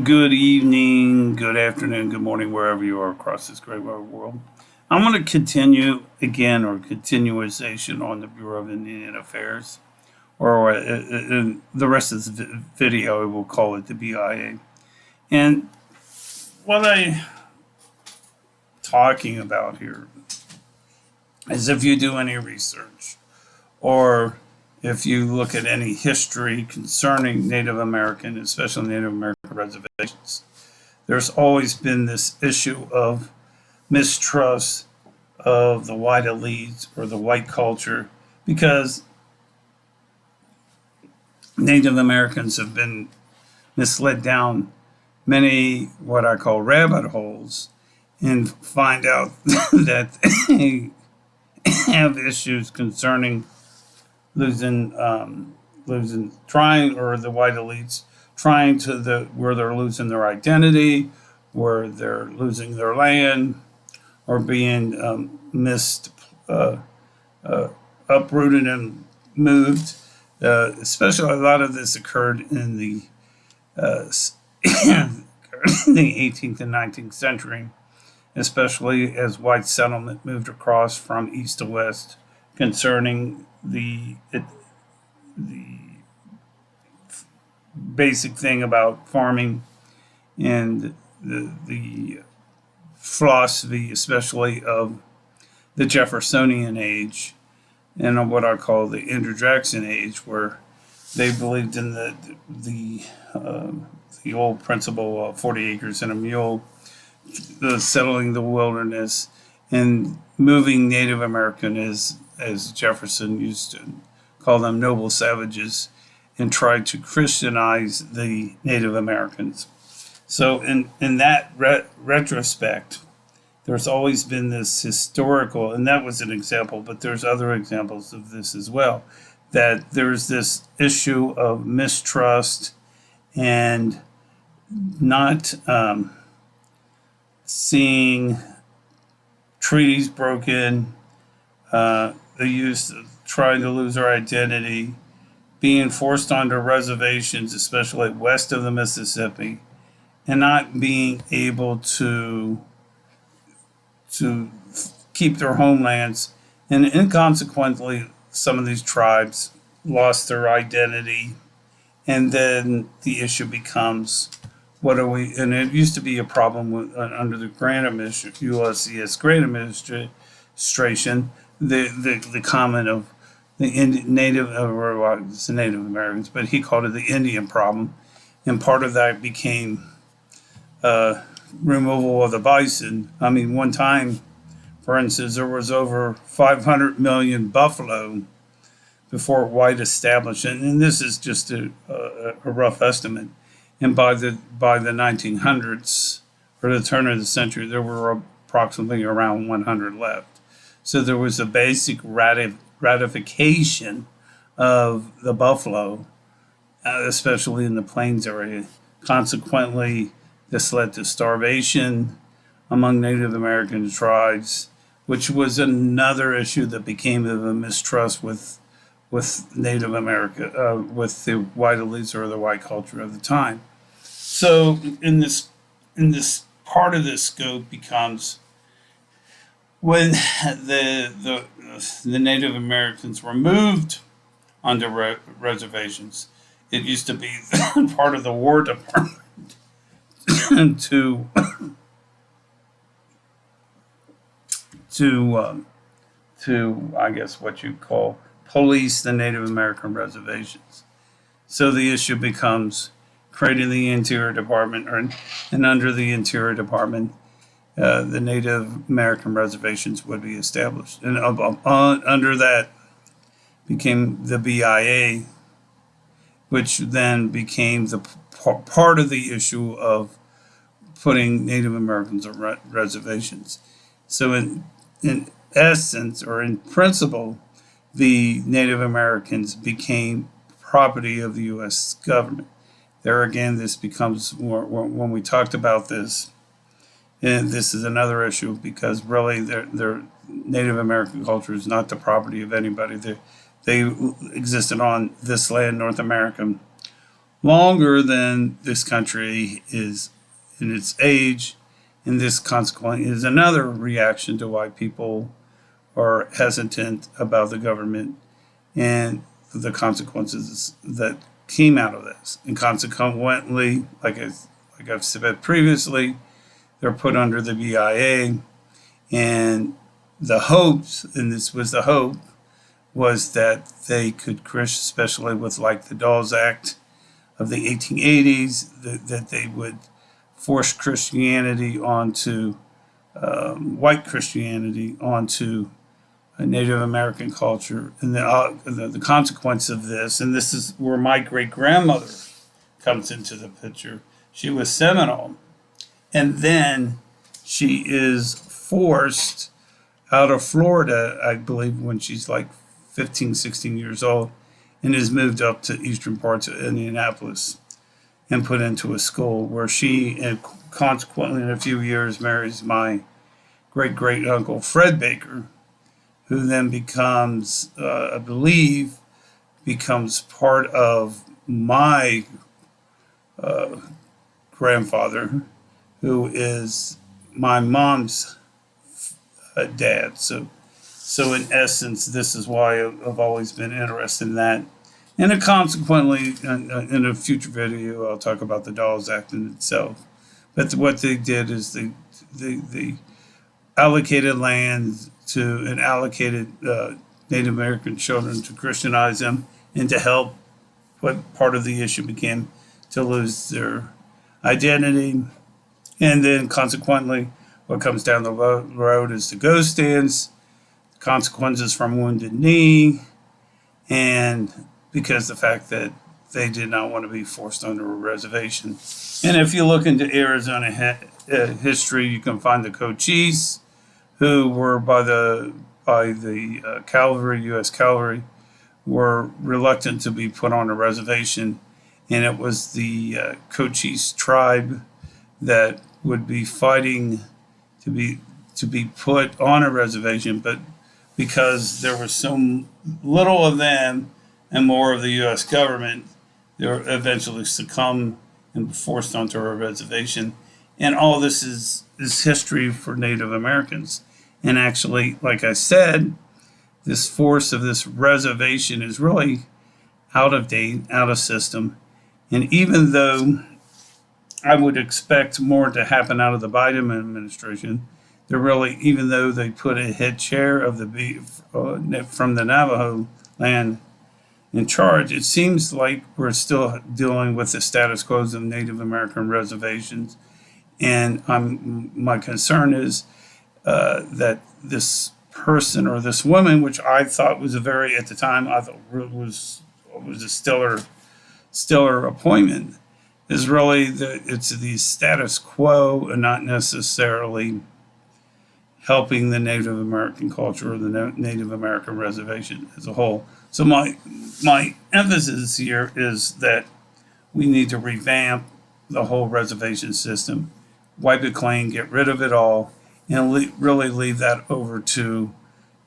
Good evening, good afternoon, good morning, wherever you are across this great wide world. I'm going to continue again, or continuation on the Bureau of Indian Affairs, or in the rest of this video, we'll call it the BIA. And what I'm talking about here is if you do any research, or if you look at any history concerning Native American, especially Native American reservations, there's always been this issue of mistrust of the white elites or the white culture because Native Americans have been misled down many what I call rabbit holes and find out that they have issues concerning trying, or the white elites trying where they're losing their identity, where they're losing their land, or being uh, uprooted and moved. Especially a lot of this occurred in the in the 18th and 19th century, especially as white settlement moved across from east to west concerning the basic thing about farming and the philosophy, especially of the Jeffersonian age and what I call the Andrew Jackson age, where they believed in the old principle of 40 acres and a mule, settling the wilderness and moving Native American, as Jefferson used to call them, noble savages, and tried to Christianize the Native Americans. So in that retrospect, there's always been this historical, and that was an example, but there's other examples of this as well, that there's this issue of mistrust and not seeing treaties broken, the youth trying to lose their identity, being forced onto reservations, especially west of the Mississippi, and not being able to keep their homelands. And inconsequently, some of these tribes lost their identity. And then the issue becomes, what are we? And it used to be a problem under the Grant administration, USCS Grant administration, the comment of the Native, or it's the Native Americans, but he called it the Indian problem. And part of that became removal of the bison. I mean, one time, for instance, there was over 500 million buffalo before white establishment, and this is just a rough estimate. And by the 1900s, or the turn of the century, there were approximately around 100 left. So there was a basic ratification of the buffalo, especially in the plains area. Consequently, this led to starvation among Native American tribes, which was another issue that became of a mistrust with Native America, with the white elites or the white culture of the time. So in this part of this scope becomes when the Native Americans were moved onto reservations. It used to be part of the War Department to I guess what you call police the Native American reservations. So the issue becomes creating the Interior Department, and under the Interior Department, the Native American reservations would be established, and under that became the BIA, which then became the part of the issue of putting Native Americans on reservations. So in essence, or in principle, the Native Americans became property of the U.S. government. There again, this becomes more, when we talked about this, and this is another issue, because really their Native American culture is not the property of anybody. They existed on this land, North America, longer than this country is in its age. And this consequently is another reaction to why people are hesitant about the government and the consequences that came out of this. And consequently, like I've said previously, they're put under the BIA. And the hopes, and this was the hope, was that they could, especially with like the Dawes Act of the 1880s, that they would force Christianity onto white Christianity onto a Native American culture, and the consequence of this, and this is where my great grandmother comes into the picture. She was Seminole, and then she is forced out of Florida, I believe, when she's like 15, 16 years old, and is moved up to eastern parts of Indianapolis and put into a school where she, and consequently in a few years, marries my great uncle Fred Baker, who then becomes, I believe, becomes part of my grandfather, who is my mom's dad. So in essence, this is why I've always been interested in that. And consequently, in a future video, I'll talk about the Dawes Act in itself. But what they did is they allocated land to and allocated Native American children to Christianize them and to help. What part of the issue became to lose their identity. And then consequently, what comes down the road is the ghost dance, consequences from Wounded Knee, and because the fact that they did not want to be forced under a reservation. And if you look into Arizona history, you can find the Cochise, who were by the cavalry, U.S. cavalry, were reluctant to be put on a reservation, and it was the Cochise tribe that would be fighting to be put on a reservation, but because there was so little of them and more of the U.S. government, they were eventually succumbed and forced onto a reservation. And all this is history for Native Americans. And actually, like I said, this force of this reservation is really out of date, out of system. And even though I would expect more to happen out of the Biden administration, they're really, even though they put a head chair of from the Navajo land in charge, it seems like we're still dealing with the status quo of Native American reservations. And my concern is that this person or this woman, which I thought was at the time, I thought was a stellar appointment, is really it's the status quo and not necessarily helping the Native American culture or the Native American reservation as a whole. So my emphasis here is that we need to revamp the whole reservation system, wipe it clean, get rid of it all, and really leave that over to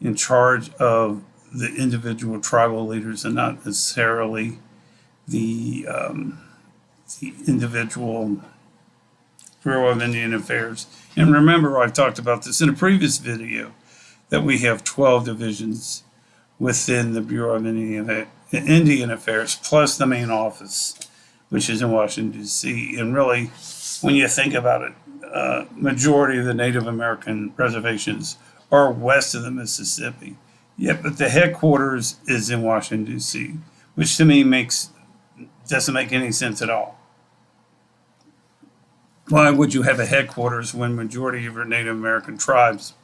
in charge of the individual tribal leaders and not necessarily the individual Bureau of Indian Affairs. And remember, I talked about this in a previous video, that we have 12 divisions within the Bureau of Indian Affairs, plus the main office, which is in Washington, D.C. And really, when you think about it, majority of the Native American reservations are west of the Mississippi. Yeah, but the headquarters is in Washington, D.C., which to me doesn't make any sense at all. Why would you have a headquarters when majority of your Native American tribes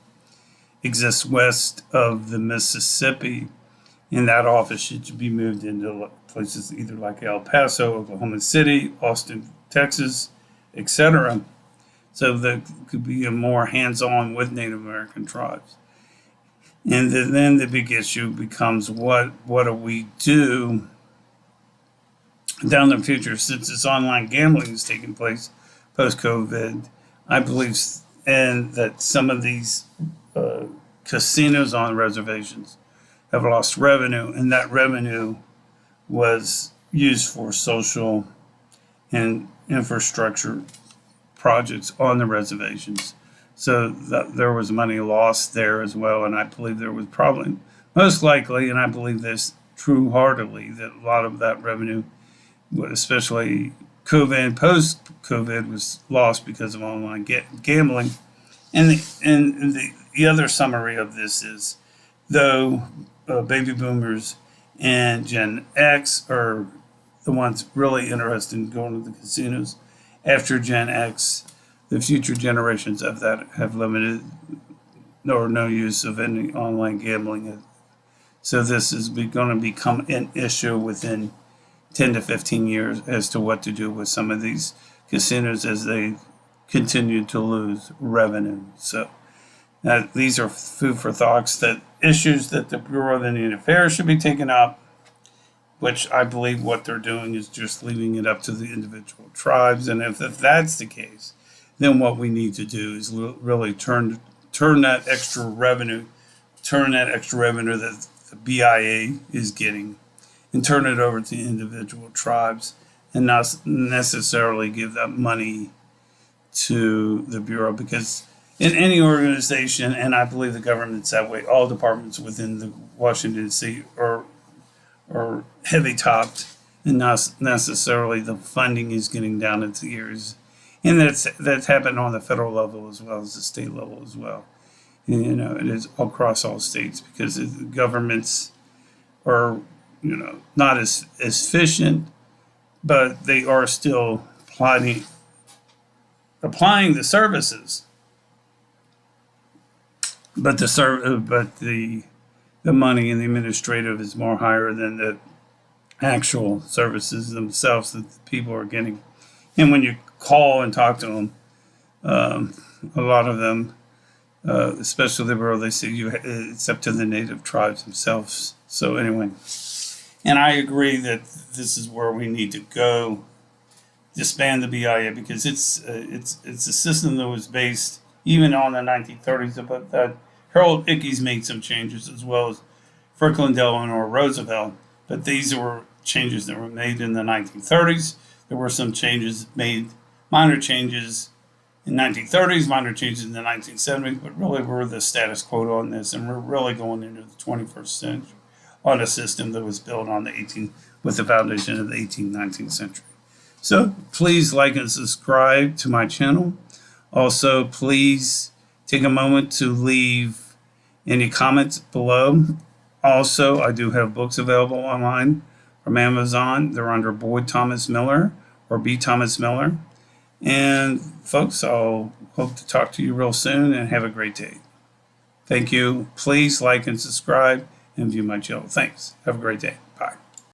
exist west of the Mississippi? And that office should be moved into places either like El Paso, Oklahoma City, Austin, Texas, etc. So that could be a more hands-on with Native American tribes. And then the big issue becomes what do we do down the future, since this online gambling is taking place post-COVID. I believe and that some of these casinos on reservations have lost revenue, and that revenue was used for social and infrastructure projects on the reservations. So there was money lost there as well, and I believe there was probably, most likely, and I believe this true heartedly, that a lot of that revenue, especially COVID, post-COVID, was lost because of online gambling. And the other summary of this is, though baby boomers and Gen X are the ones really interested in going to the casinos, after Gen X, the future generations of that have limited or no use of any online gambling. So this is going to become an issue within 10 to 15 years as to what to do with some of these casinos as they continue to lose revenue. So these are food for thoughts, that issues that the Bureau of Indian Affairs should be taking up, which I believe what they're doing is just leaving it up to the individual tribes. And if that's the case, then what we need to do is really turn that extra revenue, that the BIA is getting, and turn it over to individual tribes, and not necessarily give that money to the Bureau. Because in any organization, and I believe the government's that way, all departments within the Washington State are heavy topped, and not necessarily the funding is getting down into ears. And that's happened on the federal level as well as the state level as well. And, it is across all states, because the governments are, not as efficient, but they are still applying the services. But the money in the administrative is more higher than the actual services themselves that the people are getting. And when you call and talk to them, a lot of them, especially the Bureau, they say it's up to the native tribes themselves. So anyway, and I agree that this is where we need to go, disband the BIA, because it's a system that was based even on the 1930s, but that Harold Ickes made some changes, as well as Franklin Delano Roosevelt. But these were changes that were made in the 1930s. There were some changes made, minor changes in the 1930s, minor changes in the 1970s, but really we're the status quo on this, and we're really going into the 21st century on a system that was built on with the foundation of the 18th, 19th century. So please like and subscribe to my channel. Also, please take a moment to leave any comments below. Also, I do have books available online from Amazon. They're under Boyd Thomas Miller or B. Thomas Miller. And folks, I'll hope to talk to you real soon, and have a great day. Thank you. Please like and subscribe and view my channel. Thanks. Have a great day. Bye.